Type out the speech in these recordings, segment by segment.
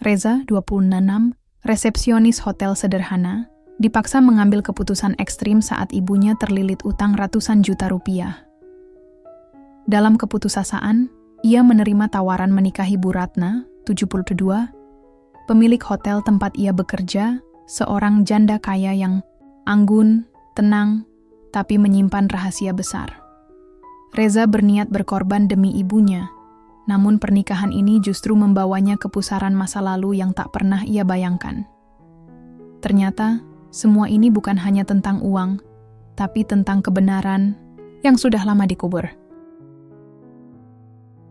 Reza, 26, resepsionis hotel sederhana, dipaksa mengambil keputusan ekstrim saat ibunya terlilit utang ratusan juta rupiah. Dalam keputusasaan, ia menerima tawaran menikahi Bu Ratna, 72, pemilik hotel tempat ia bekerja, seorang janda kaya yang anggun, tenang, tapi menyimpan rahasia besar. Reza berniat berkorban demi ibunya, namun pernikahan ini justru membawanya ke pusaran masa lalu yang tak pernah ia bayangkan. Ternyata, semua ini bukan hanya tentang uang, tapi tentang kebenaran yang sudah lama dikubur.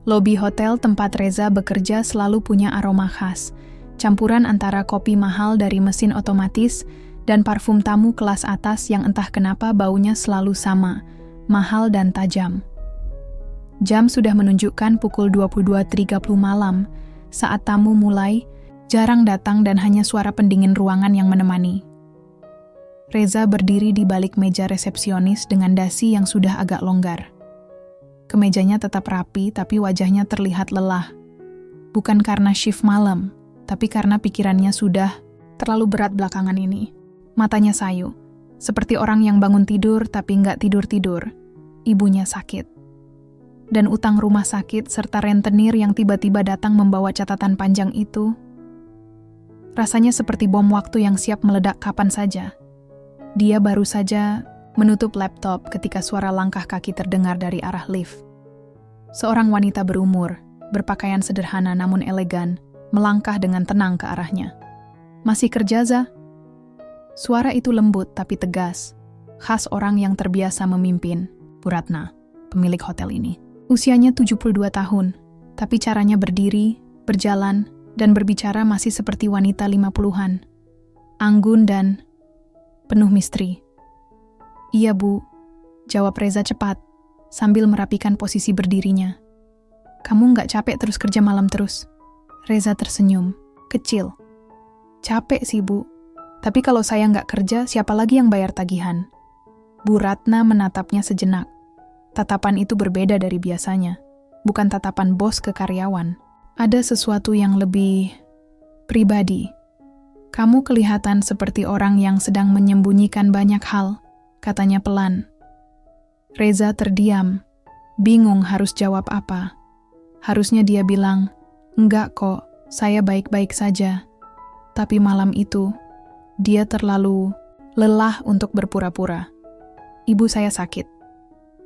Lobi hotel tempat Reza bekerja selalu punya aroma khas, campuran antara kopi mahal dari mesin otomatis dan parfum tamu kelas atas yang entah kenapa baunya selalu sama, mahal dan tajam. Jam sudah menunjukkan pukul 22.30 malam, saat tamu mulai, jarang datang dan hanya suara pendingin ruangan yang menemani. Reza berdiri di balik meja resepsionis dengan dasi yang sudah agak longgar. Kemejanya tetap rapi, tapi wajahnya terlihat lelah. Bukan karena shift malam, tapi karena pikirannya sudah terlalu berat belakangan ini. Matanya sayu, seperti orang yang bangun tidur tapi nggak tidur-tidur. Ibunya sakit. Dan utang rumah sakit serta rentenir yang tiba-tiba datang membawa catatan panjang itu. Rasanya seperti bom waktu yang siap meledak kapan saja. Dia baru saja menutup laptop ketika suara langkah kaki terdengar dari arah lift. Seorang wanita berumur, berpakaian sederhana namun elegan, melangkah dengan tenang ke arahnya. "Masih kerja, Za?" Suara itu lembut tapi tegas, khas orang yang terbiasa memimpin. Bu Ratna, pemilik hotel ini. Usianya 72 tahun, tapi caranya berdiri, berjalan, dan berbicara masih seperti wanita 50-an. Anggun dan penuh misteri. "Iya, Bu," jawab Reza cepat, sambil merapikan posisi berdirinya. "Kamu nggak capek terus kerja malam terus?" Reza tersenyum, kecil. "Capek sih, Bu. Tapi kalau saya nggak kerja, siapa lagi yang bayar tagihan?" Bu Ratna menatapnya sejenak. Tatapan itu berbeda dari biasanya. Bukan tatapan bos ke karyawan. Ada sesuatu yang lebih pribadi. "Kamu kelihatan seperti orang yang sedang menyembunyikan banyak hal," katanya pelan. Reza terdiam, bingung harus jawab apa. Harusnya dia bilang, "Enggak kok, saya baik-baik saja." Tapi malam itu, dia terlalu lelah untuk berpura-pura. "Ibu saya sakit.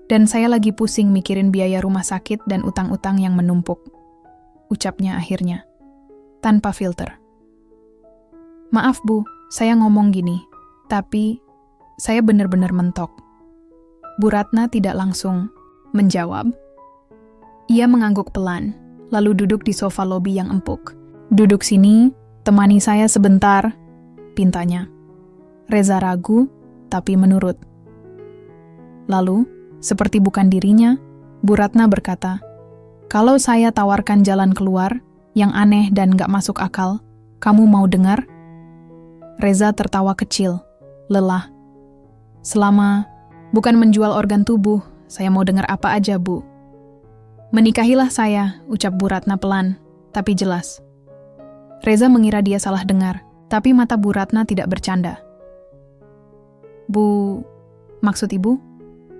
Dan saya lagi pusing mikirin biaya rumah sakit dan utang-utang yang menumpuk," ucapnya akhirnya, tanpa filter. "Maaf, Bu, saya ngomong gini, tapi saya benar-benar mentok." Bu Ratna tidak langsung menjawab. Ia mengangguk pelan, lalu duduk di sofa lobi yang empuk. "Duduk sini, temani saya sebentar," pintanya. Reza ragu, tapi menurut. Lalu, seperti bukan dirinya, Bu Ratna berkata, "Kalau saya tawarkan jalan keluar, yang aneh dan gak masuk akal, kamu mau dengar?" Reza tertawa kecil, lelah. Bukan menjual organ tubuh, saya mau dengar apa aja, Bu." "Menikahilah saya," ucap Bu Ratna pelan, tapi jelas. Reza mengira dia salah dengar, tapi mata Bu Ratna tidak bercanda. "Bu, maksud Ibu?"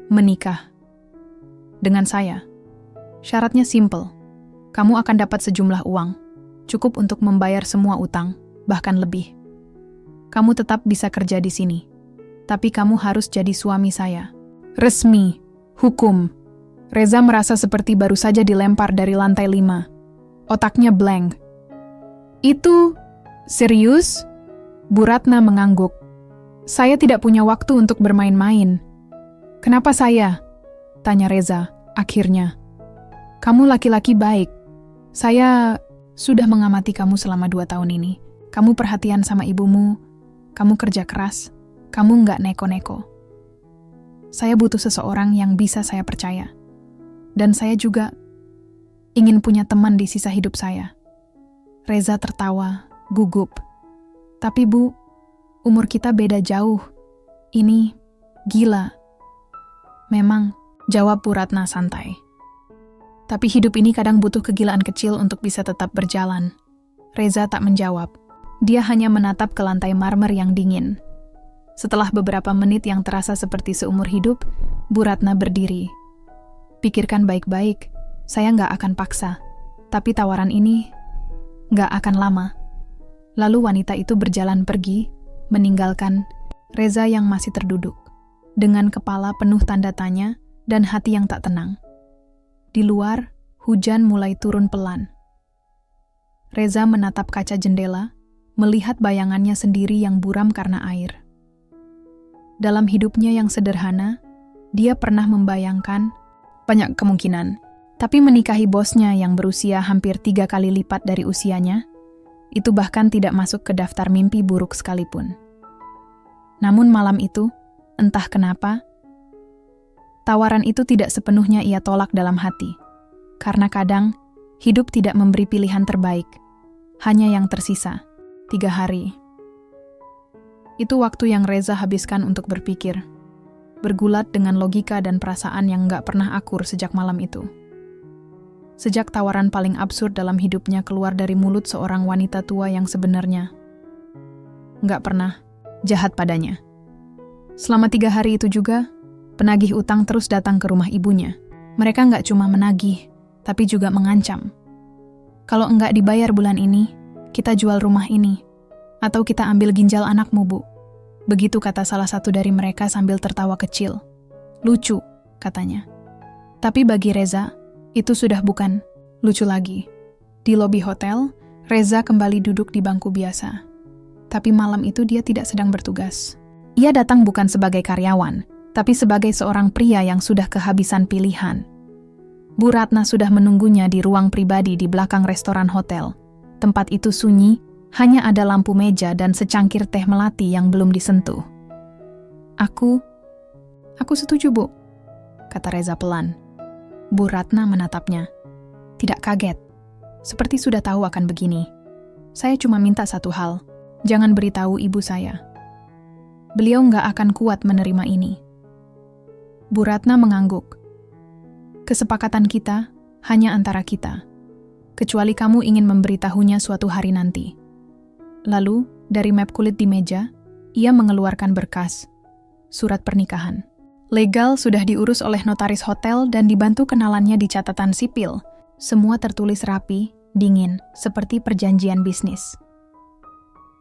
"Menikah. Dengan saya. Syaratnya simpel. Kamu akan dapat sejumlah uang, cukup untuk membayar semua utang, bahkan lebih. Kamu tetap bisa kerja di sini. Tapi kamu harus jadi suami saya. Resmi. Hukum." Reza merasa seperti baru saja dilempar dari lantai 5. Otaknya blank. "Itu serius?" Bu Ratna mengangguk. "Saya tidak punya waktu untuk bermain-main." "Kenapa saya?" tanya Reza, akhirnya. "Kamu laki-laki baik. Saya sudah mengamati kamu selama 2 tahun ini. Kamu perhatian sama ibumu, kamu kerja keras, kamu nggak neko-neko. Saya butuh seseorang yang bisa saya percaya. Dan saya juga ingin punya teman di sisa hidup saya." Reza tertawa, gugup. "Tapi Bu, umur kita beda jauh. Ini gila." "Memang," jawab Bu Ratna santai. "Tapi hidup ini kadang butuh kegilaan kecil untuk bisa tetap berjalan." Reza tak menjawab. Dia hanya menatap ke lantai marmer yang dingin. Setelah beberapa menit yang terasa seperti seumur hidup, Bu Ratna berdiri. Pikirkan baik-baik, saya nggak akan paksa. Tapi tawaran ini nggak akan lama. Lalu wanita itu berjalan pergi, meninggalkan Reza yang masih terduduk, dengan kepala penuh tanda tanya dan hati yang tak tenang. Di luar, hujan mulai turun pelan. Reza menatap kaca jendela, melihat bayangannya sendiri yang buram karena air. Dalam hidupnya yang sederhana, dia pernah membayangkan banyak kemungkinan, tapi menikahi bosnya yang berusia hampir 3 kali lipat dari usianya, itu bahkan tidak masuk ke daftar mimpi buruk sekalipun. Namun malam itu, entah kenapa, tawaran itu tidak sepenuhnya ia tolak dalam hati, karena kadang hidup tidak memberi pilihan terbaik, hanya yang tersisa, 3 hari. Itu waktu yang Reza habiskan untuk berpikir, bergulat dengan logika dan perasaan yang nggak pernah akur sejak malam itu. Sejak tawaran paling absurd dalam hidupnya keluar dari mulut seorang wanita tua yang sebenarnya nggak pernah jahat padanya. Selama 3 hari itu juga, penagih utang terus datang ke rumah ibunya. Mereka nggak cuma menagih, tapi juga mengancam. Kalau enggak dibayar bulan ini, kita jual rumah ini. Atau kita ambil ginjal anakmu, Bu. Begitu kata salah satu dari mereka sambil tertawa kecil. Lucu, katanya. Tapi bagi Reza, itu sudah bukan lucu lagi. Di lobi hotel, Reza kembali duduk di bangku biasa. Tapi malam itu dia tidak sedang bertugas. Ia datang bukan sebagai karyawan, tapi sebagai seorang pria yang sudah kehabisan pilihan. Bu Ratna sudah menunggunya di ruang pribadi di belakang restoran hotel. Tempat itu sunyi, hanya ada lampu meja dan secangkir teh melati yang belum disentuh. Aku setuju, Bu, kata Reza pelan. Bu Ratna menatapnya. Tidak kaget, seperti sudah tahu akan begini. Saya cuma minta satu hal, jangan beritahu ibu saya. Beliau nggak akan kuat menerima ini. Bu Ratna mengangguk. Kesepakatan kita hanya antara kita, kecuali kamu ingin memberitahunya suatu hari nanti. Lalu, dari map kulit di meja, ia mengeluarkan berkas, surat pernikahan. Legal sudah diurus oleh notaris hotel dan dibantu kenalannya di catatan sipil. Semua tertulis rapi, dingin, seperti perjanjian bisnis.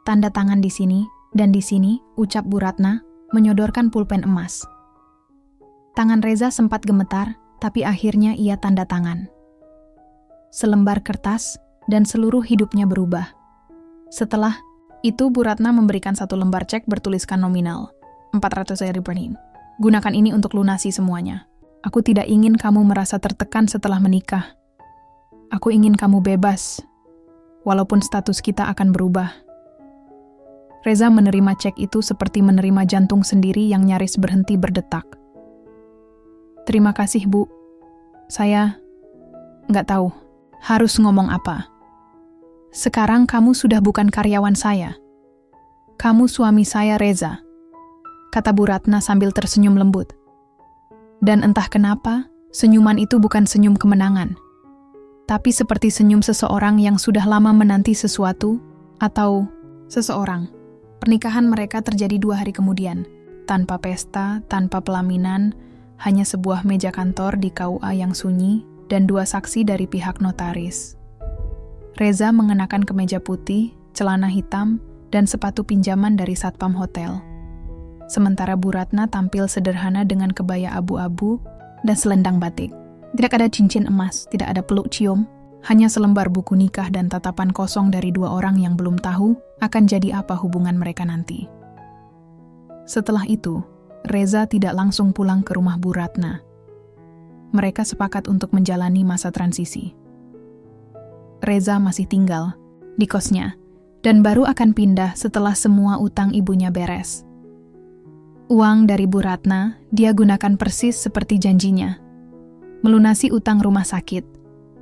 Tanda tangan di sini, dan di sini, ucap Bu Ratna, menyodorkan pulpen emas. Tangan Reza sempat gemetar, tapi akhirnya ia tanda tangan. Selembar kertas, dan seluruh hidupnya berubah. Setelah itu, Bu Ratna memberikan satu lembar cek bertuliskan nominal, 400.000 per. Gunakan ini untuk lunasi semuanya. Aku tidak ingin kamu merasa tertekan setelah menikah. Aku ingin kamu bebas, walaupun status kita akan berubah. Reza menerima cek itu seperti menerima jantung sendiri yang nyaris berhenti berdetak. Terima kasih, Bu. Saya nggak tahu harus ngomong apa. Sekarang kamu sudah bukan karyawan saya. Kamu suami saya, Reza, kata Bu Ratna sambil tersenyum lembut. Dan entah kenapa, senyuman itu bukan senyum kemenangan, tapi seperti senyum seseorang yang sudah lama menanti sesuatu atau seseorang. Pernikahan mereka terjadi 2 hari kemudian, tanpa pesta, tanpa pelaminan, hanya sebuah meja kantor di KUA yang sunyi dan 2 saksi dari pihak notaris. Reza mengenakan kemeja putih, celana hitam, dan sepatu pinjaman dari satpam hotel. Sementara Bu Ratna tampil sederhana dengan kebaya abu-abu dan selendang batik. Tidak ada cincin emas, tidak ada peluk cium, hanya selembar buku nikah dan tatapan kosong dari 2 orang yang belum tahu akan jadi apa hubungan mereka nanti. Setelah itu, Reza tidak langsung pulang ke rumah Bu Ratna. Mereka sepakat untuk menjalani masa transisi. Reza masih tinggal di kosnya dan baru akan pindah setelah semua utang ibunya beres. Uang dari Bu Ratna dia gunakan persis seperti janjinya. Melunasi utang rumah sakit,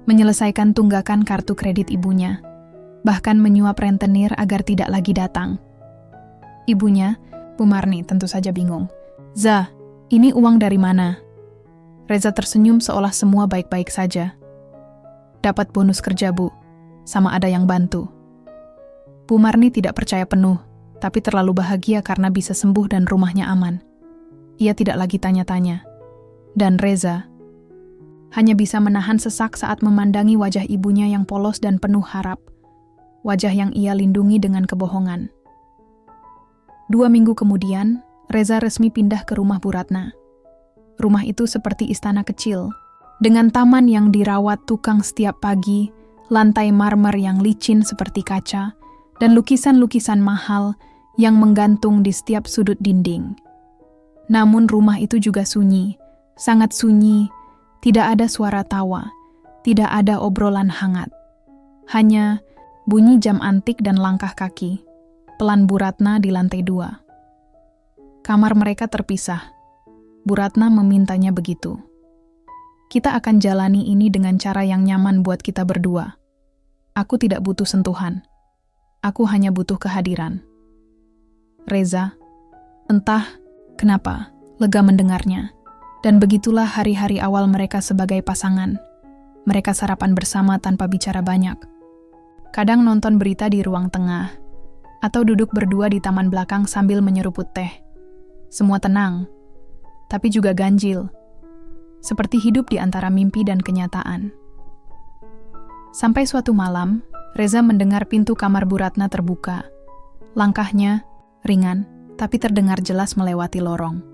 menyelesaikan tunggakan kartu kredit ibunya, bahkan menyuap rentenir agar tidak lagi datang. Ibunya, Bu Marni, tentu saja bingung. "Za, ini uang dari mana?" Reza tersenyum seolah semua baik-baik saja. "Dapat bonus kerja, Bu, sama ada yang bantu." Bu Marni tidak percaya penuh, tapi terlalu bahagia karena bisa sembuh dan rumahnya aman. Ia tidak lagi tanya-tanya. Dan Reza hanya bisa menahan sesak saat memandangi wajah ibunya yang polos dan penuh harap. Wajah yang ia lindungi dengan kebohongan. 2 minggu kemudian, Reza resmi pindah ke rumah Bu Ratna. Rumah itu seperti istana kecil, dengan taman yang dirawat tukang setiap pagi, lantai marmer yang licin seperti kaca, dan lukisan-lukisan mahal yang menggantung di setiap sudut dinding. Namun rumah itu juga sunyi, sangat sunyi, tidak ada suara tawa, tidak ada obrolan hangat. Hanya bunyi jam antik dan langkah kaki, pelan Bu Ratna di lantai 2. Kamar mereka terpisah. Bu Ratna memintanya begitu. Kita akan jalani ini dengan cara yang nyaman buat kita berdua. Aku tidak butuh sentuhan. Aku hanya butuh kehadiran. Reza, entah kenapa, lega mendengarnya. Dan begitulah hari-hari awal mereka sebagai pasangan. Mereka sarapan bersama tanpa bicara banyak. Kadang nonton berita di ruang tengah, atau duduk berdua di taman belakang sambil menyeruput teh. Semua tenang, tapi juga ganjil. Seperti hidup di antara mimpi dan kenyataan. Sampai suatu malam, Reza mendengar pintu kamar Bu Ratna terbuka. Langkahnya ringan, tapi terdengar jelas melewati lorong.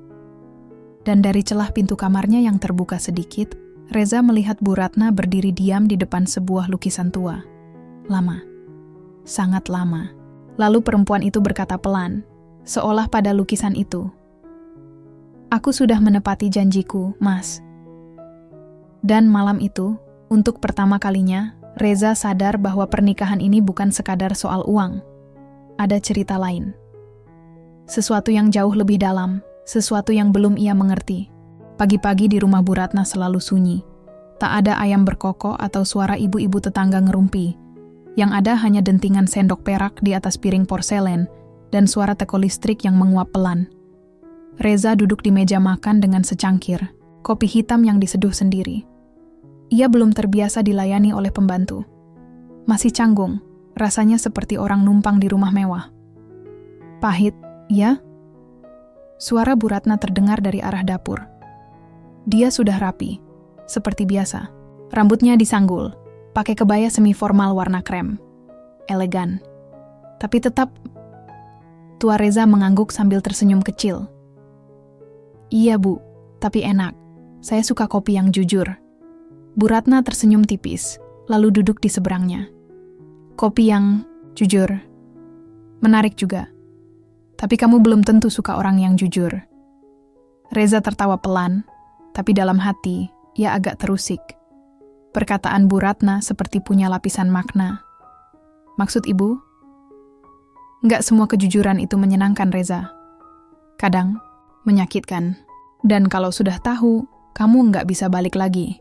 Dan dari celah pintu kamarnya yang terbuka sedikit, Reza melihat Bu Ratna berdiri diam di depan sebuah lukisan tua. Lama. Sangat lama. Lalu perempuan itu berkata pelan, seolah pada lukisan itu. Aku sudah menepati janjiku, Mas. Dan malam itu, untuk pertama kalinya, Reza sadar bahwa pernikahan ini bukan sekadar soal uang. Ada cerita lain. Sesuatu yang jauh lebih dalam, sesuatu yang belum ia mengerti. Pagi-pagi di rumah Bu Ratna selalu sunyi. Tak ada ayam berkokok atau suara ibu-ibu tetangga ngerumpi. Yang ada hanya dentingan sendok perak di atas piring porselen dan suara teko listrik yang menguap pelan. Reza duduk di meja makan dengan secangkir, kopi hitam yang diseduh sendiri. Ia belum terbiasa dilayani oleh pembantu. Masih canggung, rasanya seperti orang numpang di rumah mewah. Pahit, ya? Suara Bu Ratna terdengar dari arah dapur. Dia sudah rapi, seperti biasa. Rambutnya disanggul, pakai kebaya semi-formal warna krem. Elegan. Tapi tetap, tua Reza mengangguk sambil tersenyum kecil. Iya Bu, tapi enak. Saya suka kopi yang jujur. Bu Ratna tersenyum tipis, lalu duduk di seberangnya. Kopi yang jujur. Menarik juga. Tapi kamu belum tentu suka orang yang jujur. Reza tertawa pelan, tapi dalam hati, ia agak terusik. Perkataan Bu Ratna seperti punya lapisan makna. Maksud ibu? Nggak semua kejujuran itu menyenangkan, Reza. Kadang, menyakitkan. Dan kalau sudah tahu, kamu nggak bisa balik lagi.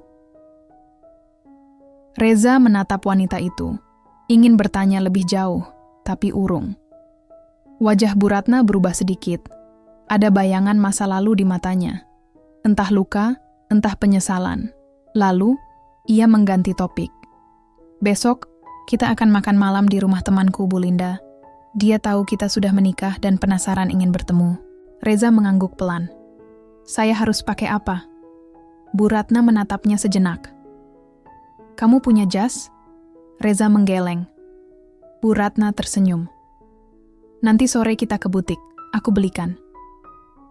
Reza menatap wanita itu, ingin bertanya lebih jauh, tapi urung. Wajah Bu Ratna berubah sedikit. Ada bayangan masa lalu di matanya. Entah luka, entah penyesalan. Lalu, ia mengganti topik. Besok, kita akan makan malam di rumah temanku, Bu Linda. Dia tahu kita sudah menikah dan penasaran ingin bertemu. Reza mengangguk pelan. Saya harus pakai apa? Bu Ratna menatapnya sejenak. Kamu punya jas? Reza menggeleng. Bu Ratna tersenyum. Nanti sore kita ke butik, aku belikan.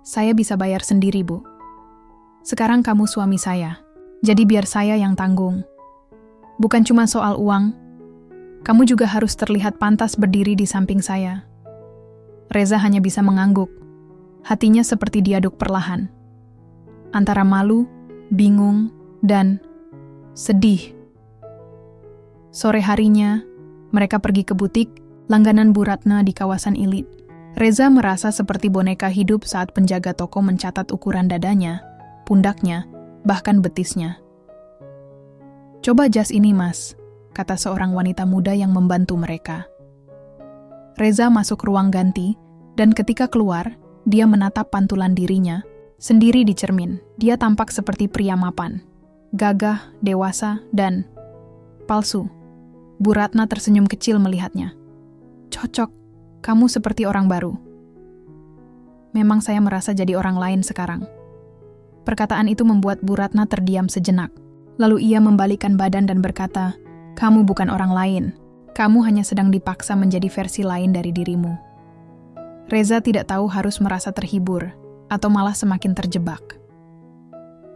Saya bisa bayar sendiri, Bu. Sekarang kamu suami saya, jadi biar saya yang tanggung. Bukan cuma soal uang, kamu juga harus terlihat pantas berdiri di samping saya. Reza hanya bisa mengangguk. Hatinya seperti diaduk perlahan. Antara malu, bingung, dan sedih. Sore harinya, mereka pergi ke butik, langganan Bu Ratna di kawasan elit. Reza merasa seperti boneka hidup saat penjaga toko mencatat ukuran dadanya, pundaknya, bahkan betisnya. Coba jas ini, Mas, kata seorang wanita muda yang membantu mereka. Reza masuk ruang ganti, dan ketika keluar, dia menatap pantulan dirinya. Sendiri di cermin, dia tampak seperti pria mapan. Gagah, dewasa, dan palsu. Bu Ratna tersenyum kecil melihatnya. cocok. Kamu seperti orang baru. Memang saya merasa jadi orang lain sekarang. Perkataan itu membuat Bu Ratna terdiam sejenak. Lalu ia membalikkan badan dan berkata, kamu bukan orang lain. Kamu hanya sedang dipaksa menjadi versi lain dari dirimu. Reza tidak tahu harus merasa terhibur atau malah semakin terjebak.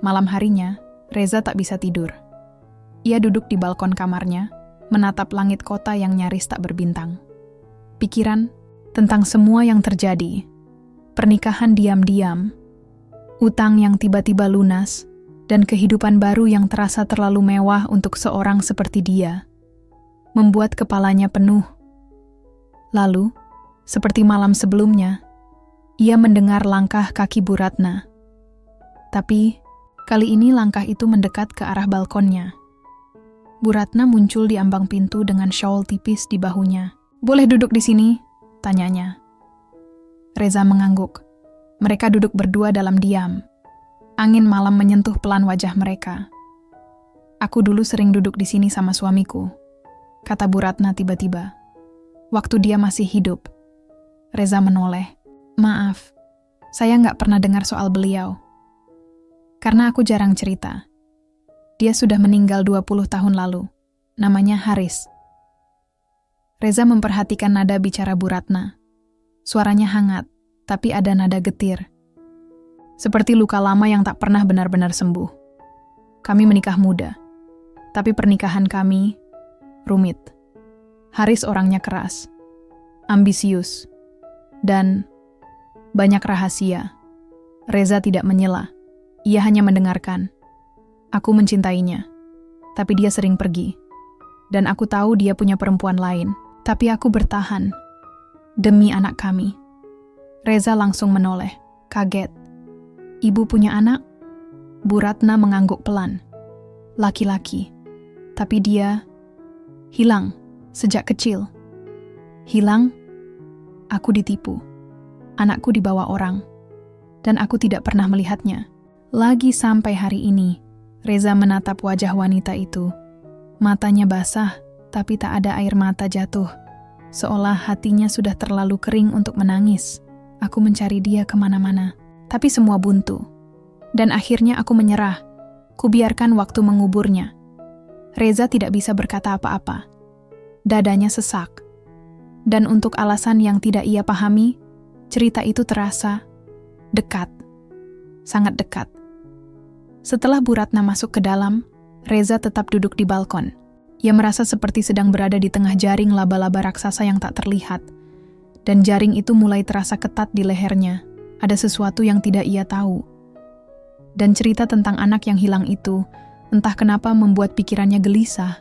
Malam harinya, Reza tak bisa tidur. Ia duduk di balkon kamarnya, menatap langit kota yang nyaris tak berbintang. Pikiran tentang semua yang terjadi, pernikahan diam-diam, utang yang tiba-tiba lunas, dan kehidupan baru yang terasa terlalu mewah untuk seorang seperti dia, membuat kepalanya penuh. Lalu, seperti malam sebelumnya, ia mendengar langkah kaki Bu Ratna. Tapi, kali ini langkah itu mendekat ke arah balkonnya. Bu Ratna muncul di ambang pintu dengan shawl tipis di bahunya. Boleh duduk di sini? Tanyanya. Reza mengangguk. Mereka duduk berdua dalam diam. Angin malam menyentuh pelan wajah mereka. Aku dulu sering duduk di sini sama suamiku, kata Bu Ratna tiba-tiba. Waktu dia masih hidup. Reza menoleh. Maaf, saya nggak pernah dengar soal beliau. Karena aku jarang cerita. Dia sudah meninggal 20 tahun lalu. Namanya Haris. Reza memperhatikan nada bicara Bu Ratna. Suaranya hangat, tapi ada nada getir. Seperti luka lama yang tak pernah benar-benar sembuh. Kami menikah muda, tapi pernikahan kami rumit. Haris orangnya keras, ambisius, dan banyak rahasia. Reza tidak menyela. Ia hanya mendengarkan. Aku mencintainya, tapi dia sering pergi. Dan aku tahu dia punya perempuan lain, tapi aku bertahan. Demi anak kami. Reza langsung menoleh, kaget. Ibu punya anak? Bu Ratna mengangguk pelan. Laki-laki. Tapi dia hilang sejak kecil. Hilang? Aku ditipu. Anakku dibawa orang. Dan aku tidak pernah melihatnya. Lagi sampai hari ini. Reza menatap wajah wanita itu. Matanya basah, tapi tak ada air mata jatuh. Seolah hatinya sudah terlalu kering untuk menangis. Aku mencari dia kemana-mana, tapi semua buntu. Dan akhirnya aku menyerah. Kubiarkan waktu menguburnya. Reza tidak bisa berkata apa-apa. Dadanya sesak. Dan untuk alasan yang tidak ia pahami, cerita itu terasa dekat. Sangat dekat. Setelah Bu Ratna masuk ke dalam, Reza tetap duduk di balkon. Ia merasa seperti sedang berada di tengah jaring laba-laba raksasa yang tak terlihat. Dan jaring itu mulai terasa ketat di lehernya. Ada sesuatu yang tidak ia tahu. Dan cerita tentang anak yang hilang itu, entah kenapa membuat pikirannya gelisah.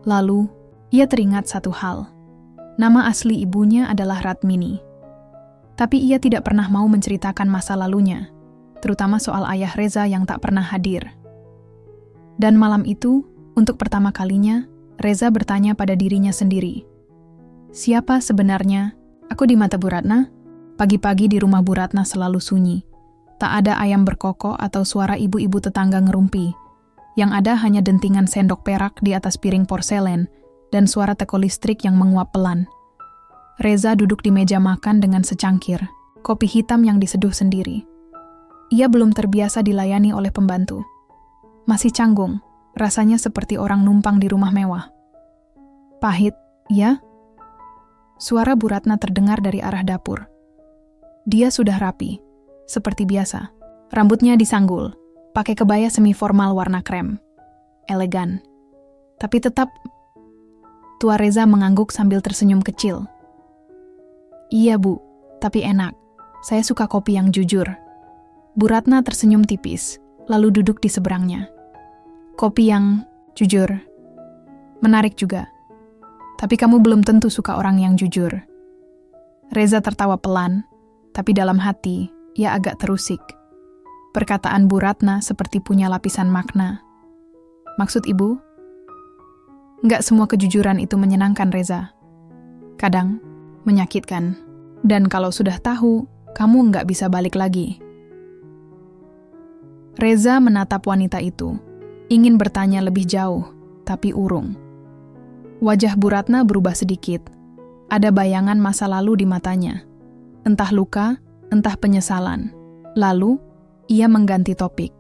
Lalu, ia teringat satu hal. Nama asli ibunya adalah Ratmini. Tapi ia tidak pernah mau menceritakan masa lalunya. Terutama soal ayah Reza yang tak pernah hadir. Dan malam itu, untuk pertama kalinya, Reza bertanya pada dirinya sendiri. Siapa sebenarnya? Aku di mata Bu Ratna? Pagi-pagi di rumah Bu Ratna selalu sunyi. Tak ada ayam berkokok atau suara ibu-ibu tetangga ngerumpi. Yang ada hanya dentingan sendok perak di atas piring porselen dan suara teko listrik yang menguap pelan. Reza duduk di meja makan dengan secangkir, kopi hitam yang diseduh sendiri. Ia belum terbiasa dilayani oleh pembantu. Masih canggung, rasanya seperti orang numpang di rumah mewah. Pahit, ya? Suara Bu Ratna terdengar dari arah dapur. Dia sudah rapi, seperti biasa. Rambutnya disanggul, pakai kebaya semi-formal warna krem. Elegan. Tapi tetap... Tua Reza mengangguk sambil tersenyum kecil. Iya Bu, tapi enak. Saya suka kopi yang jujur. Bu Ratna tersenyum tipis, lalu duduk di seberangnya. Kopi yang jujur. Menarik juga. Tapi kamu belum tentu suka orang yang jujur. Reza tertawa pelan, tapi dalam hati, ia agak terusik. Perkataan Bu Ratna seperti punya lapisan makna. Maksud ibu? Nggak semua kejujuran itu menyenangkan, Reza. Kadang, menyakitkan. Dan kalau sudah tahu, kamu nggak bisa balik lagi. Reza menatap wanita itu, ingin bertanya lebih jauh, tapi urung. Wajah Bu Ratna berubah sedikit, Ada bayangan masa lalu di matanya. Entah luka, entah penyesalan. Lalu, ia mengganti topik.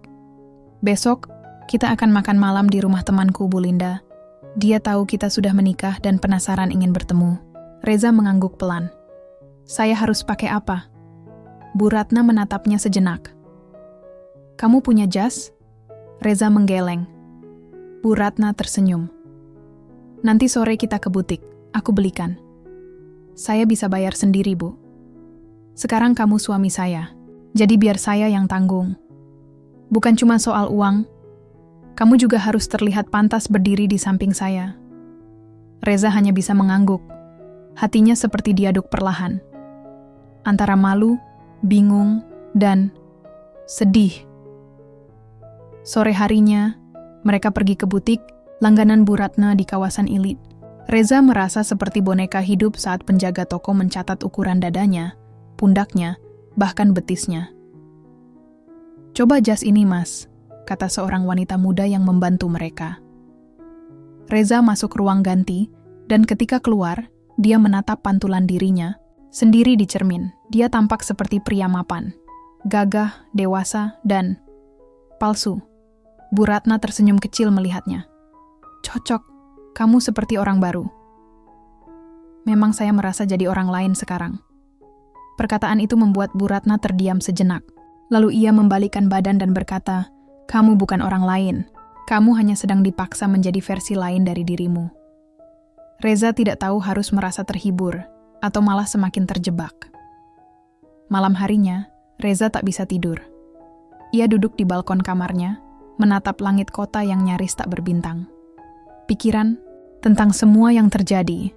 Besok, kita akan makan malam di rumah temanku, Bu Linda. Dia tahu kita sudah menikah dan penasaran ingin bertemu. Reza mengangguk pelan. Saya harus pakai apa? Bu Ratna menatapnya sejenak. Kamu punya jas? Reza menggeleng. Bu Ratna tersenyum. Nanti sore kita ke butik, aku belikan. Saya bisa bayar sendiri, Bu. Sekarang kamu suami saya, jadi biar saya yang tanggung. Bukan cuma soal uang, kamu juga harus terlihat pantas berdiri di samping saya. Reza hanya bisa mengangguk. Hatinya seperti diaduk perlahan. Antara malu, bingung, dan sedih. Sore harinya, mereka pergi ke butik, langganan Bu Ratna di kawasan elit. Reza merasa seperti boneka hidup saat penjaga toko mencatat ukuran dadanya, pundaknya, bahkan betisnya. Coba jas ini, Mas, kata seorang wanita muda yang membantu mereka. Reza masuk ruang ganti, dan ketika keluar, dia menatap pantulan dirinya. Sendiri di cermin, dia tampak seperti pria mapan. Gagah, dewasa, dan palsu. Bu Ratna tersenyum kecil melihatnya. Cocok, kamu seperti orang baru. Memang saya merasa jadi orang lain sekarang. Perkataan itu membuat Bu Ratna terdiam sejenak. Lalu ia membalikkan badan dan berkata, kamu bukan orang lain. Kamu hanya sedang dipaksa menjadi versi lain dari dirimu. Reza tidak tahu harus merasa terhibur atau malah semakin terjebak. Malam harinya, Reza tak bisa tidur. Ia duduk di balkon kamarnya, menatap langit kota yang nyaris tak berbintang. Pikiran tentang semua yang terjadi,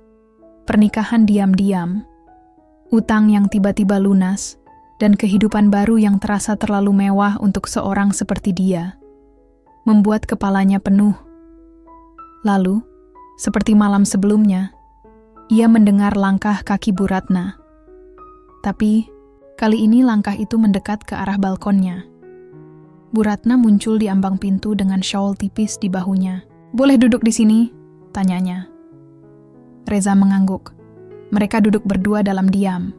pernikahan diam-diam, utang yang tiba-tiba lunas, dan kehidupan baru yang terasa terlalu mewah untuk seorang seperti dia, membuat kepalanya penuh. Lalu, seperti malam sebelumnya, ia mendengar langkah kaki Bu Ratna. Tapi, kali ini langkah itu mendekat ke arah balkonnya. Bu Ratna muncul di ambang pintu dengan shawl tipis di bahunya. Boleh duduk di sini? Tanyanya. Reza mengangguk. Mereka duduk berdua dalam diam.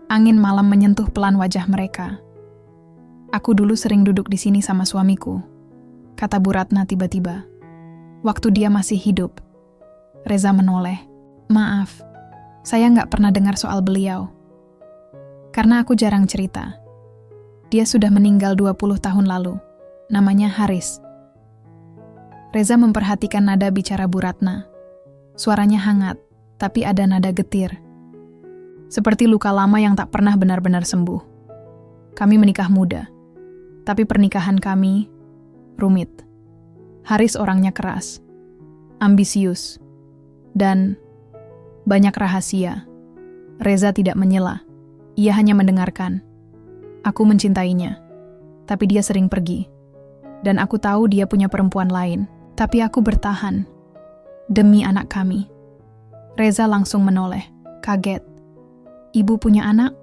Angin malam menyentuh pelan wajah mereka. Aku dulu sering duduk di sini sama suamiku, kata Bu Ratna tiba-tiba. Waktu dia masih hidup. Reza menoleh. Maaf, saya nggak pernah dengar soal beliau. Karena aku jarang cerita. Dia sudah meninggal 20 tahun lalu. Namanya Haris. Reza memperhatikan nada bicara Bu Ratna. Suaranya hangat, tapi ada nada getir. Seperti luka lama yang tak pernah benar-benar sembuh. Kami menikah muda, tapi pernikahan kami rumit. Haris orangnya keras, ambisius, dan banyak rahasia. Reza tidak menyela. Ia hanya mendengarkan. Aku mencintainya, tapi dia sering pergi. Dan aku tahu dia punya perempuan lain, tapi aku bertahan. Demi anak kami. Reza langsung menoleh, kaget. Ibu punya anak?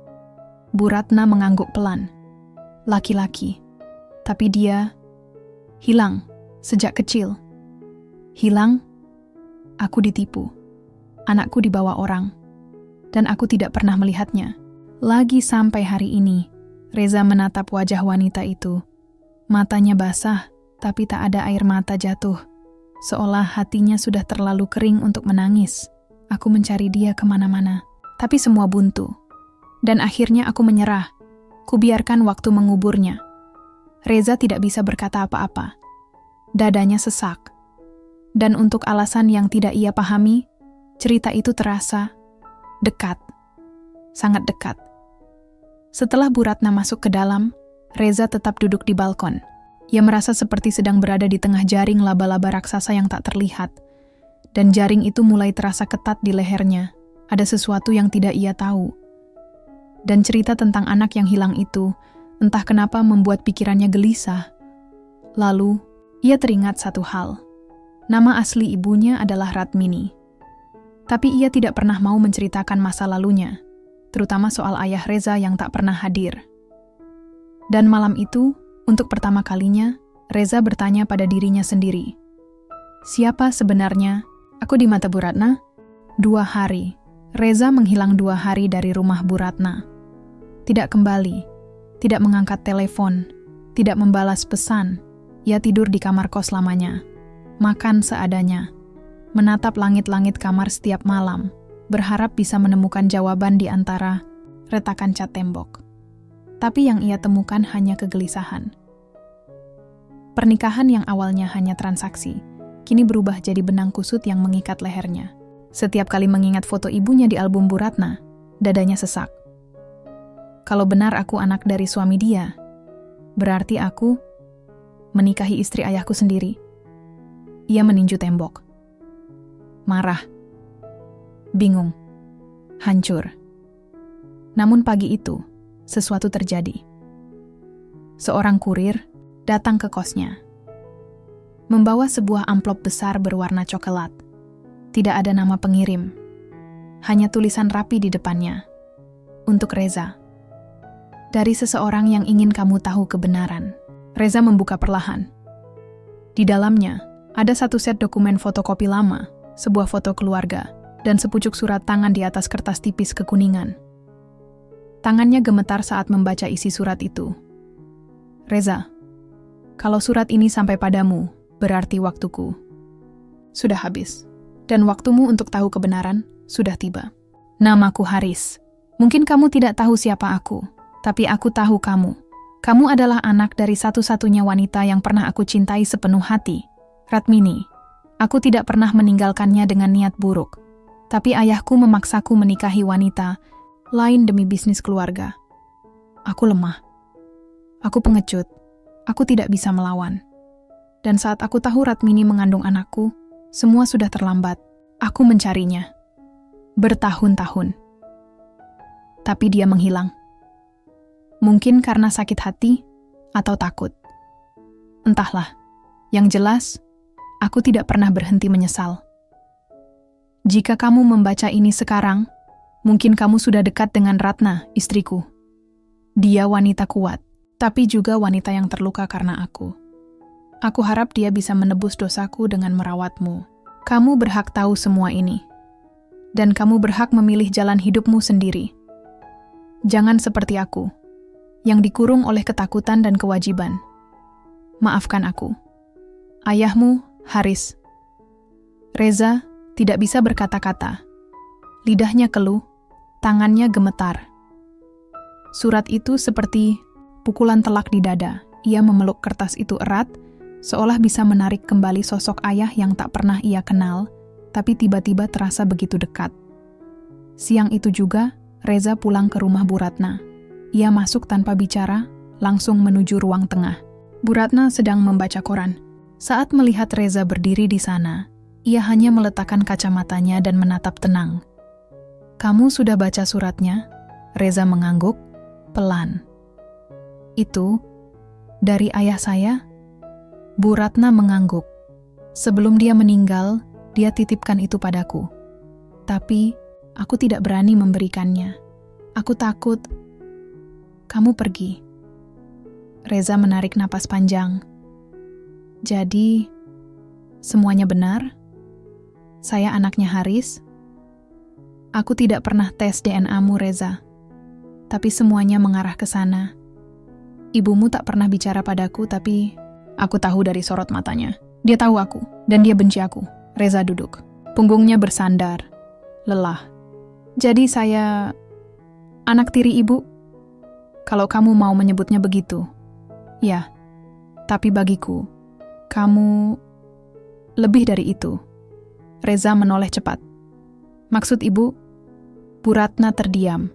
Bu Ratna mengangguk pelan. Laki-laki. Tapi dia hilang sejak kecil. Hilang? Aku ditipu. Anakku dibawa orang. Dan aku tidak pernah melihatnya. Lagi sampai hari ini. Reza menatap wajah wanita itu. Matanya basah, tapi tak ada air mata jatuh. Seolah hatinya sudah terlalu kering untuk menangis. Aku mencari dia kemana-mana, tapi semua buntu. Dan akhirnya aku menyerah. Kubiarkan waktu menguburnya. Reza tidak bisa berkata apa-apa. Dadanya sesak. Dan untuk alasan yang tidak ia pahami, cerita itu terasa dekat. Sangat dekat. Setelah Bu Ratna masuk ke dalam, Reza tetap duduk di balkon. Ia merasa seperti sedang berada di tengah jaring laba-laba raksasa yang tak terlihat. Dan jaring itu mulai terasa ketat di lehernya. Ada sesuatu yang tidak ia tahu. Dan cerita tentang anak yang hilang itu, entah kenapa membuat pikirannya gelisah. Lalu, ia teringat satu hal. Nama asli ibunya adalah Ratmini. Tapi ia tidak pernah mau menceritakan masa lalunya. Terutama soal ayah Reza yang tak pernah hadir. Dan malam itu, untuk pertama kalinya, Reza bertanya pada dirinya sendiri. Siapa sebenarnya aku di mata Bu Ratna? 2 hari, Reza menghilang 2 hari dari rumah Bu Ratna. Tidak kembali, tidak mengangkat telepon, tidak membalas pesan. Ia tidur di kamar kos lamanya, makan seadanya, menatap langit-langit kamar setiap malam, berharap bisa menemukan jawaban di antara retakan cat tembok. Tapi yang ia temukan hanya kegelisahan. Pernikahan yang awalnya hanya transaksi, kini berubah jadi benang kusut yang mengikat lehernya. Setiap kali mengingat foto ibunya di album Bu Ratna, dadanya sesak. Kalau benar aku anak dari suami dia, berarti aku menikahi istri ayahku sendiri. Ia meninju tembok. Marah, bingung, hancur. Namun pagi itu, sesuatu terjadi. Seorang kurir datang ke kosnya, membawa sebuah amplop besar berwarna coklat. Tidak ada nama pengirim, hanya tulisan rapi di depannya. Untuk Reza. Dari seseorang yang ingin kamu tahu kebenaran. Reza membuka perlahan. Di dalamnya, ada 1 set dokumen fotokopi lama, sebuah foto keluarga, dan sepucuk surat tangan di atas kertas tipis kekuningan. Tangannya gemetar saat membaca isi surat itu. Reza, kalau surat ini sampai padamu, berarti waktuku sudah habis. Dan waktumu untuk tahu kebenaran sudah tiba. Namaku Haris. Mungkin kamu tidak tahu siapa aku, tapi aku tahu kamu. Kamu adalah anak dari satu-satunya wanita yang pernah aku cintai sepenuh hati, Ratmini. Aku tidak pernah meninggalkannya dengan niat buruk. Tapi ayahku memaksaku menikahi wanita lain demi bisnis keluarga. Aku lemah. Aku pengecut. Aku tidak bisa melawan. Dan saat aku tahu Ratmini mengandung anakku, semua sudah terlambat. Aku mencarinya. Bertahun-tahun. Tapi dia menghilang. Mungkin karena sakit hati atau takut. Entahlah. Yang jelas, aku tidak pernah berhenti menyesal. Jika kamu membaca ini sekarang, mungkin kamu sudah dekat dengan Ratna, istriku. Dia wanita kuat, tapi juga wanita yang terluka karena aku. Aku harap dia bisa menebus dosaku dengan merawatmu. Kamu berhak tahu semua ini. Dan kamu berhak memilih jalan hidupmu sendiri. Jangan seperti aku, yang dikurung oleh ketakutan dan kewajiban. Maafkan aku. Ayahmu, Haris. Reza tidak bisa berkata-kata. Lidahnya keluh, tangannya gemetar. Surat itu seperti pukulan telak di dada. Ia memeluk kertas itu erat, seolah bisa menarik kembali sosok ayah yang tak pernah ia kenal, tapi tiba-tiba terasa begitu dekat. Siang itu juga, Reza pulang ke rumah Bu Ratna. Ia masuk tanpa bicara, langsung menuju ruang tengah. Bu Ratna sedang membaca koran. Saat melihat Reza berdiri di sana, ia hanya meletakkan kacamatanya dan menatap tenang. Kamu sudah baca suratnya? Reza mengangguk, pelan. Itu, dari ayah saya? Bu Ratna mengangguk. Sebelum dia meninggal, dia titipkan itu padaku. Tapi, aku tidak berani memberikannya. Aku takut. Kamu pergi. Reza menarik napas panjang. Jadi, semuanya benar? Saya anaknya Haris? Aku tidak pernah tes DNA-mu, Reza. Tapi semuanya mengarah ke sana. Ibumu tak pernah bicara padaku, tapi aku tahu dari sorot matanya. Dia tahu aku, dan dia benci aku. Reza duduk. Punggungnya bersandar. Lelah. Jadi saya anak tiri ibu? Kalau kamu mau menyebutnya begitu. Ya, tapi bagiku, kamu lebih dari itu. Reza menoleh cepat. Maksud ibu? Bu Ratna terdiam.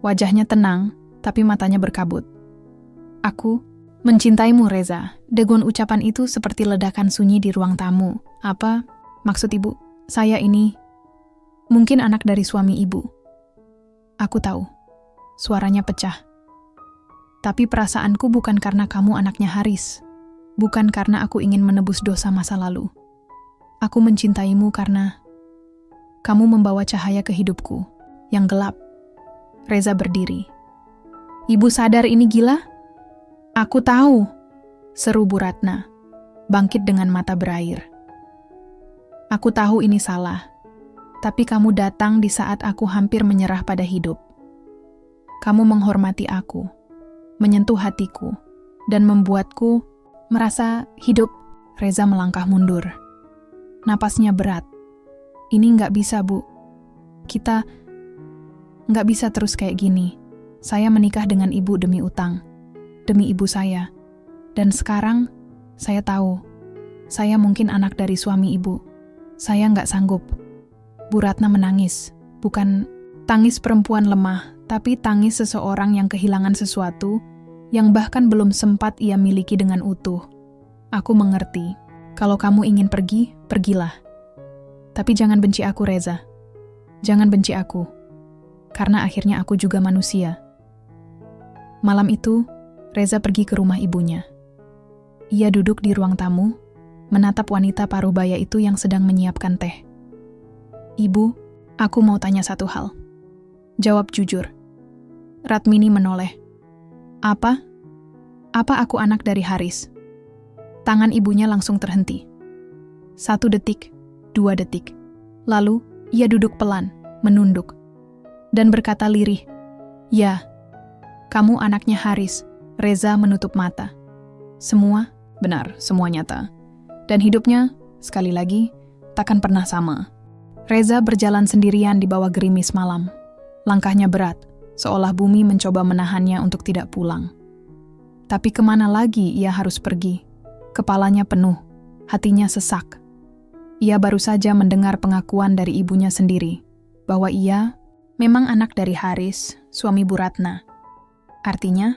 Wajahnya tenang, tapi matanya berkabut. Aku mencintaimu, Reza. Degun ucapan itu seperti ledakan sunyi di ruang tamu. Apa? Maksud ibu, saya ini mungkin anak dari suami ibu. Aku tahu. Suaranya pecah. Tapi perasaanku bukan karena kamu anaknya Haris. Bukan karena aku ingin menebus dosa masa lalu. Aku mencintaimu karena kamu membawa cahaya ke hidupku yang gelap. Reza berdiri. Ibu sadar ini gila? Aku tahu, seru Bu Ratna, bangkit dengan mata berair. Aku tahu ini salah. Tapi kamu datang di saat aku hampir menyerah pada hidup. Kamu menghormati aku, menyentuh hatiku, dan membuatku merasa hidup. Reza melangkah mundur. Napasnya berat. Ini nggak bisa, Bu. Kita nggak bisa terus kayak gini. Saya menikah dengan ibu demi utang, demi ibu saya. Dan sekarang, saya tahu, saya mungkin anak dari suami ibu. Saya nggak sanggup. Bu Ratna menangis, bukan tangis perempuan lemah, tapi tangis seseorang yang kehilangan sesuatu yang bahkan belum sempat ia miliki dengan utuh. Aku mengerti, kalau kamu ingin pergi, pergilah. Tapi jangan benci aku, Reza. Jangan benci aku, karena akhirnya aku juga manusia. Malam itu, Reza pergi ke rumah ibunya. Ia duduk di ruang tamu, menatap wanita paruhbaya itu yang sedang menyiapkan teh. Ibu, aku mau tanya satu hal. Jawab jujur. Ratmini menoleh. Apa? Apa aku anak dari Haris? Tangan ibunya langsung terhenti. 1 detik, 2 detik. Lalu, ia duduk pelan, menunduk, dan berkata lirih, "Ya, kamu anaknya Haris." Reza menutup mata. Semua benar, semua nyata. Dan hidupnya, sekali lagi, takkan pernah sama. Reza berjalan sendirian di bawah gerimis malam. Langkahnya berat, seolah bumi mencoba menahannya untuk tidak pulang. Tapi kemana lagi ia harus pergi? Kepalanya penuh, hatinya sesak. Ia baru saja mendengar pengakuan dari ibunya sendiri, bahwa ia memang anak dari Haris, suami Bu Ratna. Artinya,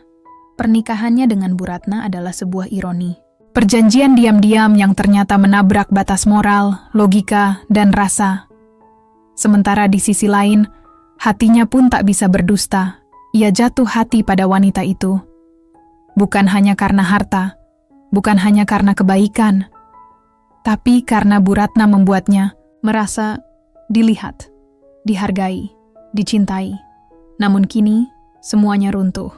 pernikahannya dengan Bu Ratna adalah sebuah ironi. Perjanjian diam-diam yang ternyata menabrak batas moral, logika, dan rasa. Sementara di sisi lain, hatinya pun tak bisa berdusta. Ia jatuh hati pada wanita itu. Bukan hanya karena harta, bukan hanya karena kebaikan, tapi karena Bu Ratna membuatnya merasa dilihat, dihargai, dicintai. Namun kini, semuanya runtuh.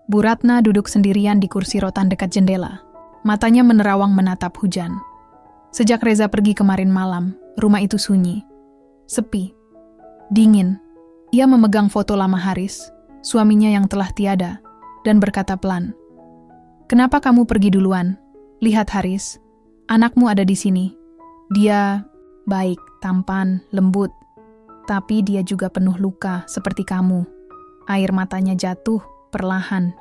Bu Ratna duduk sendirian di kursi rotan dekat jendela. Matanya menerawang menatap hujan. Sejak Reza pergi kemarin malam, rumah itu sunyi, sepi, dingin. Ia memegang foto lama Haris, suaminya yang telah tiada, dan berkata pelan, "Kenapa kamu pergi duluan? Lihat Haris, anakmu ada di sini. Dia baik, tampan, lembut, tapi dia juga penuh luka seperti kamu." Air matanya jatuh perlahan.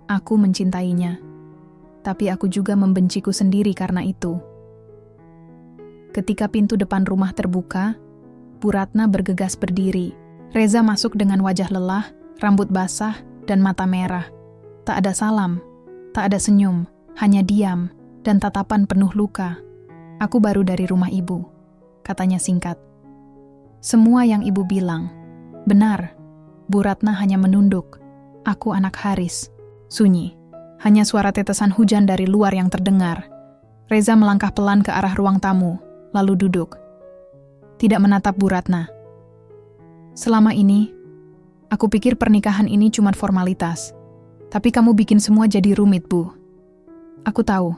Aku mencintainya, tapi aku juga membenciku sendiri karena itu. Ketika pintu depan rumah terbuka, Bu Ratna bergegas berdiri. Reza masuk dengan wajah lelah, rambut basah, dan mata merah. Tak ada salam, tak ada senyum, hanya diam, dan tatapan penuh luka. "Aku baru dari rumah ibu," katanya singkat. Semua yang ibu bilang, benar. Bu Ratna hanya menunduk. "Aku anak Haris." Sunyi. Hanya suara tetesan hujan dari luar yang terdengar. Reza melangkah pelan ke arah ruang tamu, lalu duduk. Tidak menatap Bu Ratna. "Selama ini, aku pikir pernikahan ini cuma formalitas. Tapi kamu bikin semua jadi rumit, Bu. Aku tahu.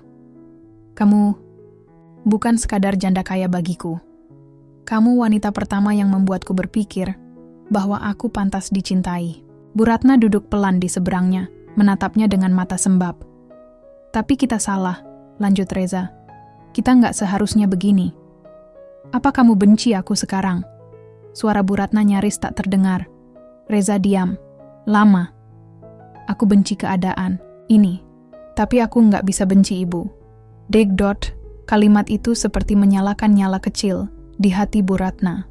Kamu bukan sekadar janda kaya bagiku. Kamu wanita pertama yang membuatku berpikir bahwa aku pantas dicintai." Bu Ratna duduk pelan di seberangnya, menatapnya dengan mata sembab. "Tapi kita salah," lanjut Reza. "Kita nggak seharusnya begini." "Apa kamu benci aku sekarang?" Suara Bu Ratna nyaris tak terdengar. Reza diam. Lama. "Aku benci keadaan ini, tapi aku nggak bisa benci ibu." Kalimat itu seperti menyalakan nyala kecil di hati Bu Ratna.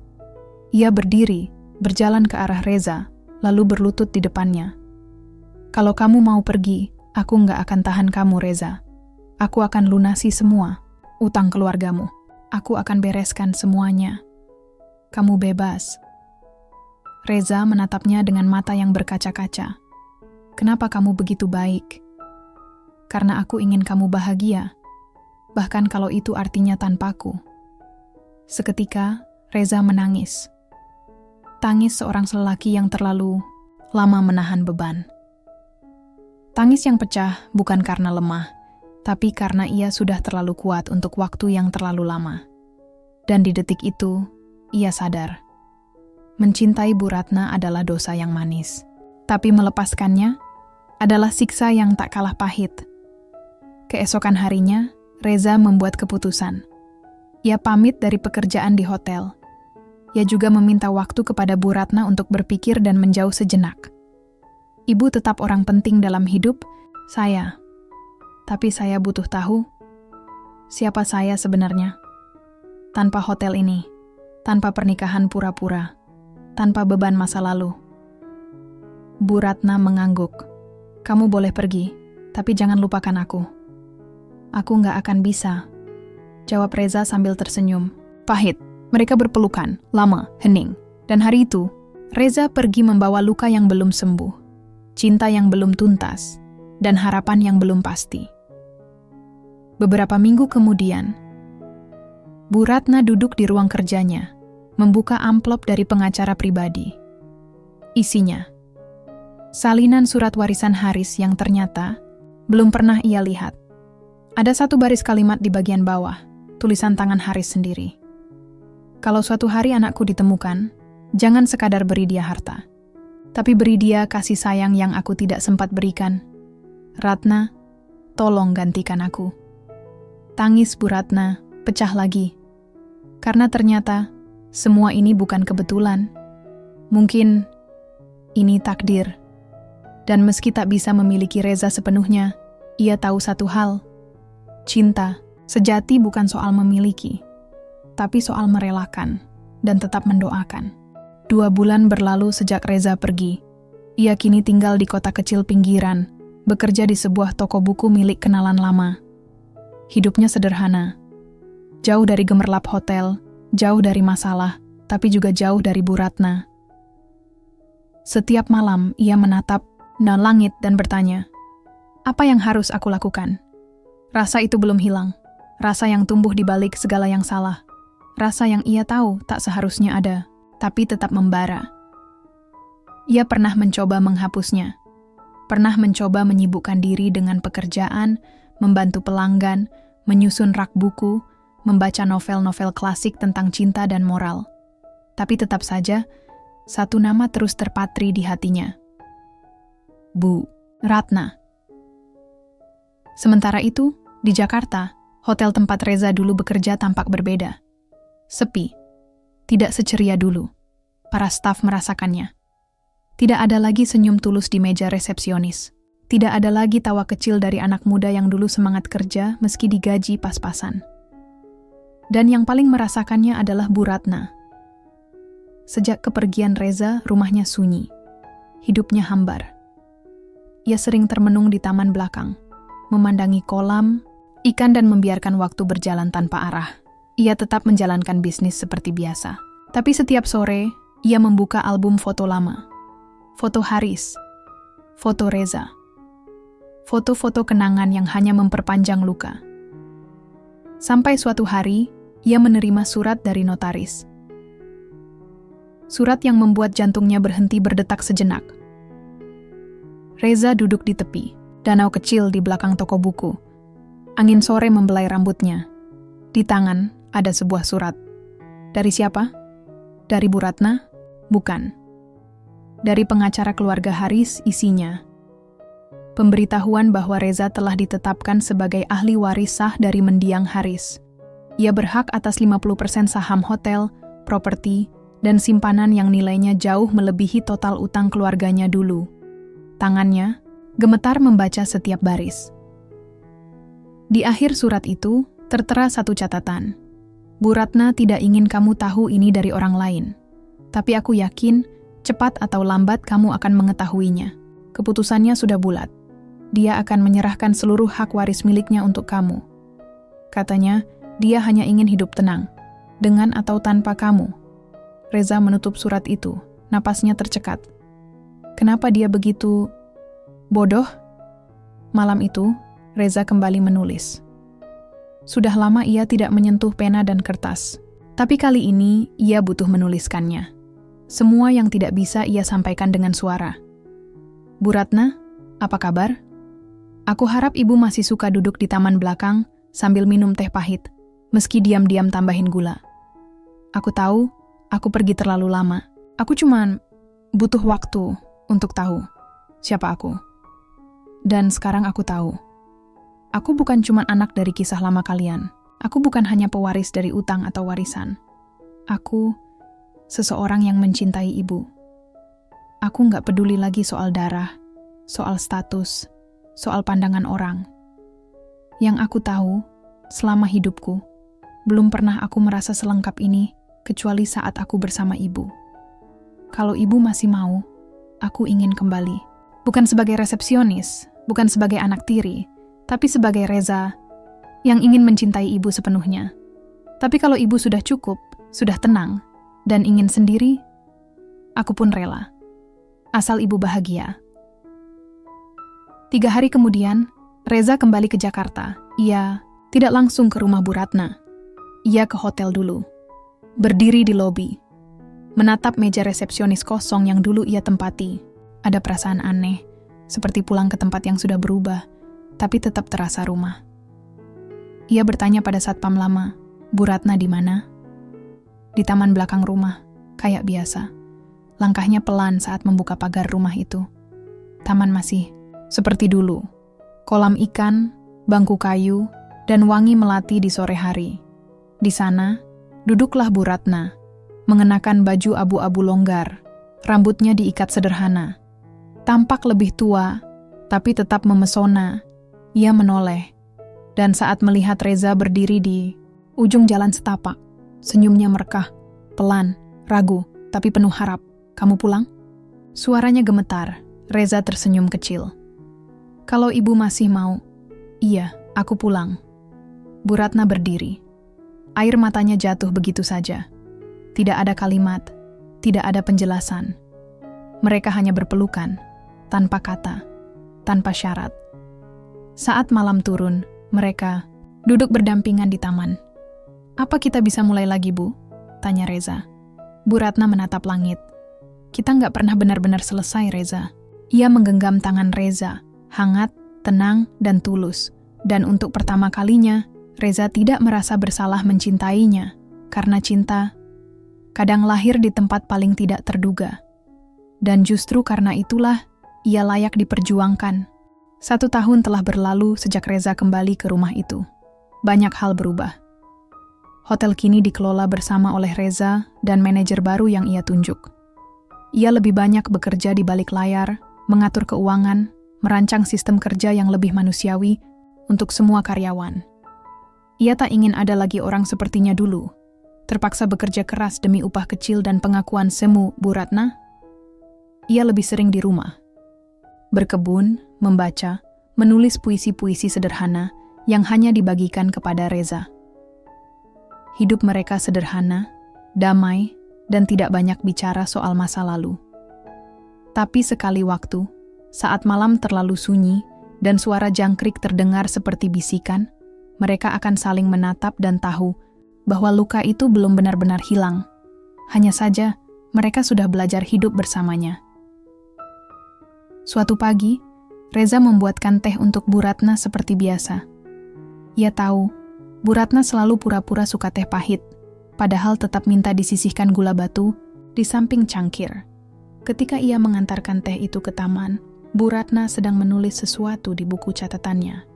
Ia berdiri, berjalan ke arah Reza, lalu berlutut di depannya. "Kalau kamu mau pergi, aku nggak akan tahan kamu, Reza. Aku akan lunasi semua utang keluargamu. Aku akan bereskan semuanya. Kamu bebas." Reza menatapnya dengan mata yang berkaca-kaca. "Kenapa kamu begitu baik?" "Karena aku ingin kamu bahagia, bahkan kalau itu artinya tanpaku." Seketika, Reza menangis. Tangis seorang lelaki yang terlalu lama menahan beban. Tangis yang pecah bukan karena lemah, tapi karena ia sudah terlalu kuat untuk waktu yang terlalu lama. Dan di detik itu, ia sadar. Mencintai Bu Ratna adalah dosa yang manis. Tapi melepaskannya adalah siksa yang tak kalah pahit. Keesokan harinya, Reza membuat keputusan. Ia pamit dari pekerjaan di hotel. Ia juga meminta waktu kepada Bu Ratna untuk berpikir dan menjauh sejenak. Ibu tetap orang penting dalam hidup saya. Tapi saya butuh tahu siapa saya sebenarnya. Tanpa hotel ini, tanpa pernikahan pura-pura, tanpa beban masa lalu. Bu Ratna mengangguk. Kamu boleh pergi, tapi jangan lupakan aku. Aku nggak akan bisa, jawab Reza sambil tersenyum. Pahit, mereka berpelukan, lama, hening. Dan hari itu, Reza pergi membawa luka yang belum sembuh, cinta yang belum tuntas, dan harapan yang belum pasti. Beberapa minggu kemudian, Bu Ratna duduk di ruang kerjanya, membuka amplop dari pengacara pribadi. Isinya, salinan surat warisan Haris yang ternyata belum pernah ia lihat. Ada satu baris kalimat di bagian bawah, tulisan tangan Haris sendiri. Kalau suatu hari anakku ditemukan, jangan sekadar beri dia harta, tapi beri dia kasih sayang yang aku tidak sempat berikan. Ratna, tolong gantikan aku. Tangis Bu Ratna pecah lagi. Karena ternyata semua ini bukan kebetulan. Mungkin ini takdir. Dan meski tak bisa memiliki Reza sepenuhnya, ia tahu satu hal. Cinta sejati bukan soal memiliki, tapi soal merelakan dan tetap mendoakan. 2 bulan berlalu sejak Reza pergi. Ia kini tinggal di kota kecil pinggiran, bekerja di sebuah toko buku milik kenalan lama. Hidupnya sederhana. Jauh dari gemerlap hotel, jauh dari masalah, tapi juga jauh dari Bu Ratna. Setiap malam ia menatap langit dan bertanya, apa yang harus aku lakukan? Rasa itu belum hilang. Rasa yang tumbuh di balik segala yang salah. Rasa yang ia tahu tak seharusnya ada, tapi tetap membara. Ia pernah mencoba menghapusnya. Pernah mencoba menyibukkan diri dengan pekerjaan, membantu pelanggan, menyusun rak buku, membaca novel-novel klasik tentang cinta dan moral. Tapi tetap saja, satu nama terus terpatri di hatinya. Bu Ratna. Sementara itu, di Jakarta, hotel tempat Reza dulu bekerja tampak berbeda. Sepi. Tidak seceria dulu. Para staf merasakannya. Tidak ada lagi senyum tulus di meja resepsionis. Tidak ada lagi tawa kecil dari anak muda yang dulu semangat kerja meski digaji pas-pasan. Dan yang paling merasakannya adalah Bu Ratna. Sejak kepergian Reza, rumahnya sunyi. Hidupnya hambar. Ia sering termenung di taman belakang, memandangi kolam, ikan dan membiarkan waktu berjalan tanpa arah. Ia tetap menjalankan bisnis seperti biasa. Tapi setiap sore, ia membuka album foto lama. Foto Haris. Foto Reza. Foto-foto kenangan yang hanya memperpanjang luka. Sampai suatu hari, ia menerima surat dari notaris. Surat yang membuat jantungnya berhenti berdetak sejenak. Reza duduk di tepi, danau kecil di belakang toko buku. Angin sore membelai rambutnya. Di tangan ada sebuah surat. Dari siapa? Dari Bu Ratna? Bukan. Dari pengacara keluarga Haris, isinya pemberitahuan bahwa Reza telah ditetapkan sebagai ahli waris sah dari mendiang Haris. Ia berhak atas 50% saham hotel, properti, dan simpanan yang nilainya jauh melebihi total utang keluarganya dulu. Tangannya gemetar membaca setiap baris. Di akhir surat itu, tertera satu catatan. Bu Ratna tidak ingin kamu tahu ini dari orang lain. Tapi aku yakin, cepat atau lambat kamu akan mengetahuinya. Keputusannya sudah bulat. Dia akan menyerahkan seluruh hak waris miliknya untuk kamu. Katanya, dia hanya ingin hidup tenang, dengan atau tanpa kamu. Reza menutup surat itu, napasnya tercekat. Kenapa dia begitu bodoh? Malam itu, Reza kembali menulis. Sudah lama ia tidak menyentuh pena dan kertas, tapi kali ini ia butuh menuliskannya. Semua yang tidak bisa ia sampaikan dengan suara. Bu Ratna, apa kabar? Aku harap ibu masih suka duduk di taman belakang sambil minum teh pahit, meski diam-diam tambahin gula. Aku tahu, Aku pergi terlalu lama. Aku cuma butuh waktu untuk tahu siapa aku. Dan sekarang aku tahu. Aku bukan cuma anak dari kisah lama kalian. Aku bukan hanya pewaris dari utang atau warisan. Aku seseorang yang mencintai ibu. Aku nggak peduli lagi soal darah, soal status, soal pandangan orang. Yang aku tahu, selama hidupku, belum pernah aku merasa selengkap ini kecuali saat aku bersama ibu. Kalau ibu masih mau, aku ingin kembali. Bukan sebagai resepsionis, bukan sebagai anak tiri, tapi sebagai Reza yang ingin mencintai ibu sepenuhnya. Tapi kalau ibu sudah cukup, sudah tenang, dan ingin sendiri, aku pun rela. Asal ibu bahagia. 3 hari kemudian, Reza kembali ke Jakarta. Ia tidak langsung ke rumah Bu Ratna. Ia ke hotel dulu. Berdiri di lobi. Menatap meja resepsionis kosong yang dulu ia tempati. Ada perasaan aneh, seperti pulang ke tempat yang sudah berubah, tapi tetap terasa rumah. Ia bertanya pada satpam lama, Bu Ratna di mana? Di taman belakang rumah, kayak biasa. Langkahnya pelan saat membuka pagar rumah itu. Taman masih seperti dulu. Kolam ikan, bangku kayu, dan wangi melati di sore hari. Di sana, duduklah Bu Ratna, mengenakan baju abu-abu longgar, rambutnya diikat sederhana. Tampak lebih tua, tapi tetap memesona. Ia menoleh, dan saat melihat Reza berdiri di ujung jalan setapak, senyumnya merekah, pelan, ragu, tapi penuh harap. Kamu pulang? Suaranya gemetar, Reza tersenyum kecil. Kalau ibu masih mau, iya, aku pulang. Bu Ratna berdiri. Air matanya jatuh begitu saja. Tidak ada kalimat, tidak ada penjelasan. Mereka hanya berpelukan, tanpa kata, tanpa syarat. Saat malam turun, mereka duduk berdampingan di taman. Apa kita bisa mulai lagi, Bu? Tanya Reza. Bu Ratna menatap langit. Kita nggak pernah benar-benar selesai, Reza. Ia menggenggam tangan Reza, hangat, tenang, dan tulus. Dan untuk pertama kalinya, Reza tidak merasa bersalah mencintainya, karena cinta kadang lahir di tempat paling tidak terduga. Dan justru karena itulah, ia layak diperjuangkan. 1 tahun telah berlalu sejak Reza kembali ke rumah itu. Banyak hal berubah. Hotel kini dikelola bersama oleh Reza dan manajer baru yang ia tunjuk. Ia lebih banyak bekerja di balik layar, mengatur keuangan, merancang sistem kerja yang lebih manusiawi untuk semua karyawan. Ia tak ingin ada lagi orang sepertinya dulu, terpaksa bekerja keras demi upah kecil dan pengakuan semu Bu Ratna. Ia lebih sering di rumah. Berkebun, membaca, menulis puisi-puisi sederhana yang hanya dibagikan kepada Reza. Hidup mereka sederhana, damai, dan tidak banyak bicara soal masa lalu. Tapi sekali waktu, saat malam terlalu sunyi dan suara jangkrik terdengar seperti bisikan, mereka akan saling menatap dan tahu bahwa luka itu belum benar-benar hilang. Hanya saja, mereka sudah belajar hidup bersamanya. Suatu pagi, Reza membuatkan teh untuk Bu Ratna seperti biasa. Ia tahu, Bu Ratna selalu pura-pura suka teh pahit, padahal tetap minta disisihkan gula batu di samping cangkir. Ketika ia mengantarkan teh itu ke taman, Bu Ratna sedang menulis sesuatu di buku catatannya.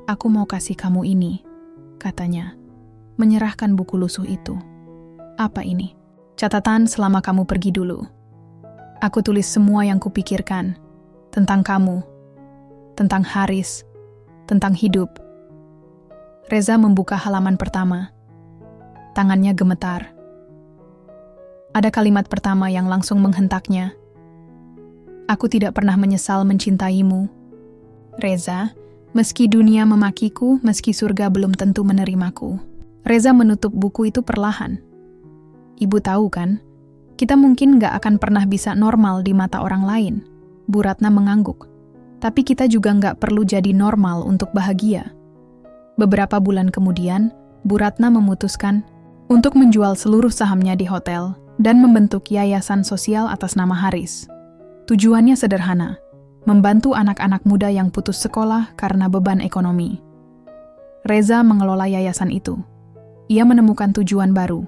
Aku mau kasih kamu ini, katanya, menyerahkan buku lusuh itu. Apa ini? Catatan selama kamu pergi dulu. Aku tulis semua yang kupikirkan, tentang kamu, tentang Haris, tentang hidup. Reza membuka halaman pertama. Tangannya gemetar. Ada kalimat pertama yang langsung menghentaknya. Aku tidak pernah menyesal mencintaimu. Reza, meski dunia memakiku, meski surga belum tentu menerimaku. Reza menutup buku itu perlahan. Ibu tahu kan, kita mungkin gak akan pernah bisa normal di mata orang lain. Bu Ratna mengangguk. Tapi kita juga gak perlu jadi normal untuk bahagia. Beberapa bulan kemudian, Bu Ratna memutuskan untuk menjual seluruh sahamnya di hotel dan membentuk yayasan sosial atas nama Haris. Tujuannya sederhana, membantu anak-anak muda yang putus sekolah karena beban ekonomi. Reza mengelola yayasan itu. Ia menemukan tujuan baru.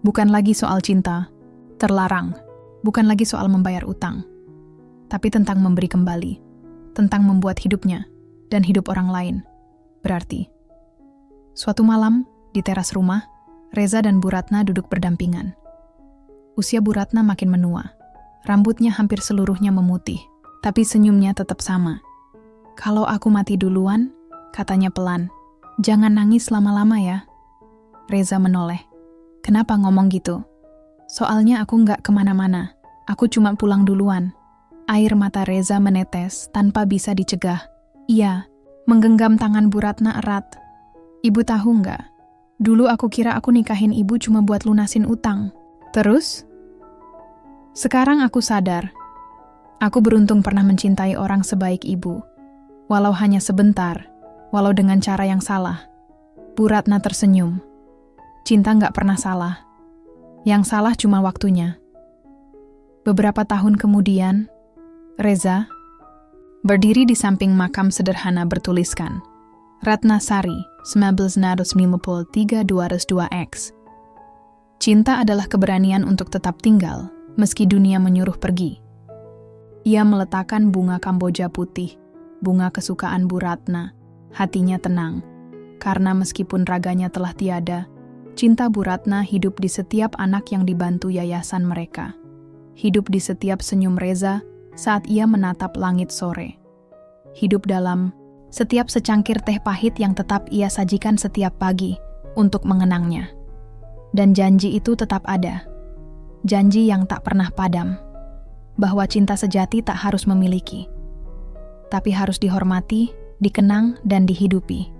Bukan lagi soal cinta, terlarang. Bukan lagi soal membayar utang. Tapi tentang memberi kembali. Tentang membuat hidupnya dan hidup orang lain berarti. Suatu malam, di teras rumah, Reza dan Bu Ratna duduk berdampingan. Usia Bu Ratna makin menua. Rambutnya hampir seluruhnya memutih, tapi senyumnya tetap sama. "Kalau aku mati duluan," katanya pelan, "jangan nangis lama-lama ya." Reza menoleh. "Kenapa ngomong gitu?" "Soalnya aku nggak kemana-mana. Aku cuma pulang duluan." Air mata Reza menetes tanpa bisa dicegah. Ia menggenggam tangan Bu Ratna erat. "Ibu tahu nggak? Dulu aku kira aku nikahin ibu cuma buat lunasin utang. Terus? Sekarang aku sadar. Aku beruntung pernah mencintai orang sebaik ibu. Walau hanya sebentar, walau dengan cara yang salah." Bu Ratna tersenyum. "Cinta nggak pernah salah. Yang salah cuma waktunya." Beberapa tahun kemudian, Reza berdiri di samping makam sederhana bertuliskan Ratna Sari 1953-202X. Cinta adalah keberanian untuk tetap tinggal meski dunia menyuruh pergi. Ia meletakkan bunga Kamboja putih, bunga kesukaan Bu Ratna. Hatinya tenang, karena meskipun raganya telah tiada, cinta Bu Ratna hidup di setiap anak yang dibantu yayasan mereka. Hidup di setiap senyum Reza saat ia menatap langit sore. Hidup dalam setiap secangkir teh pahit yang tetap ia sajikan setiap pagi untuk mengenangnya. Dan janji itu tetap ada. Janji yang tak pernah padam. Bahwa cinta sejati tak harus memiliki, tapi harus dihormati, dikenang, dan dihidupi.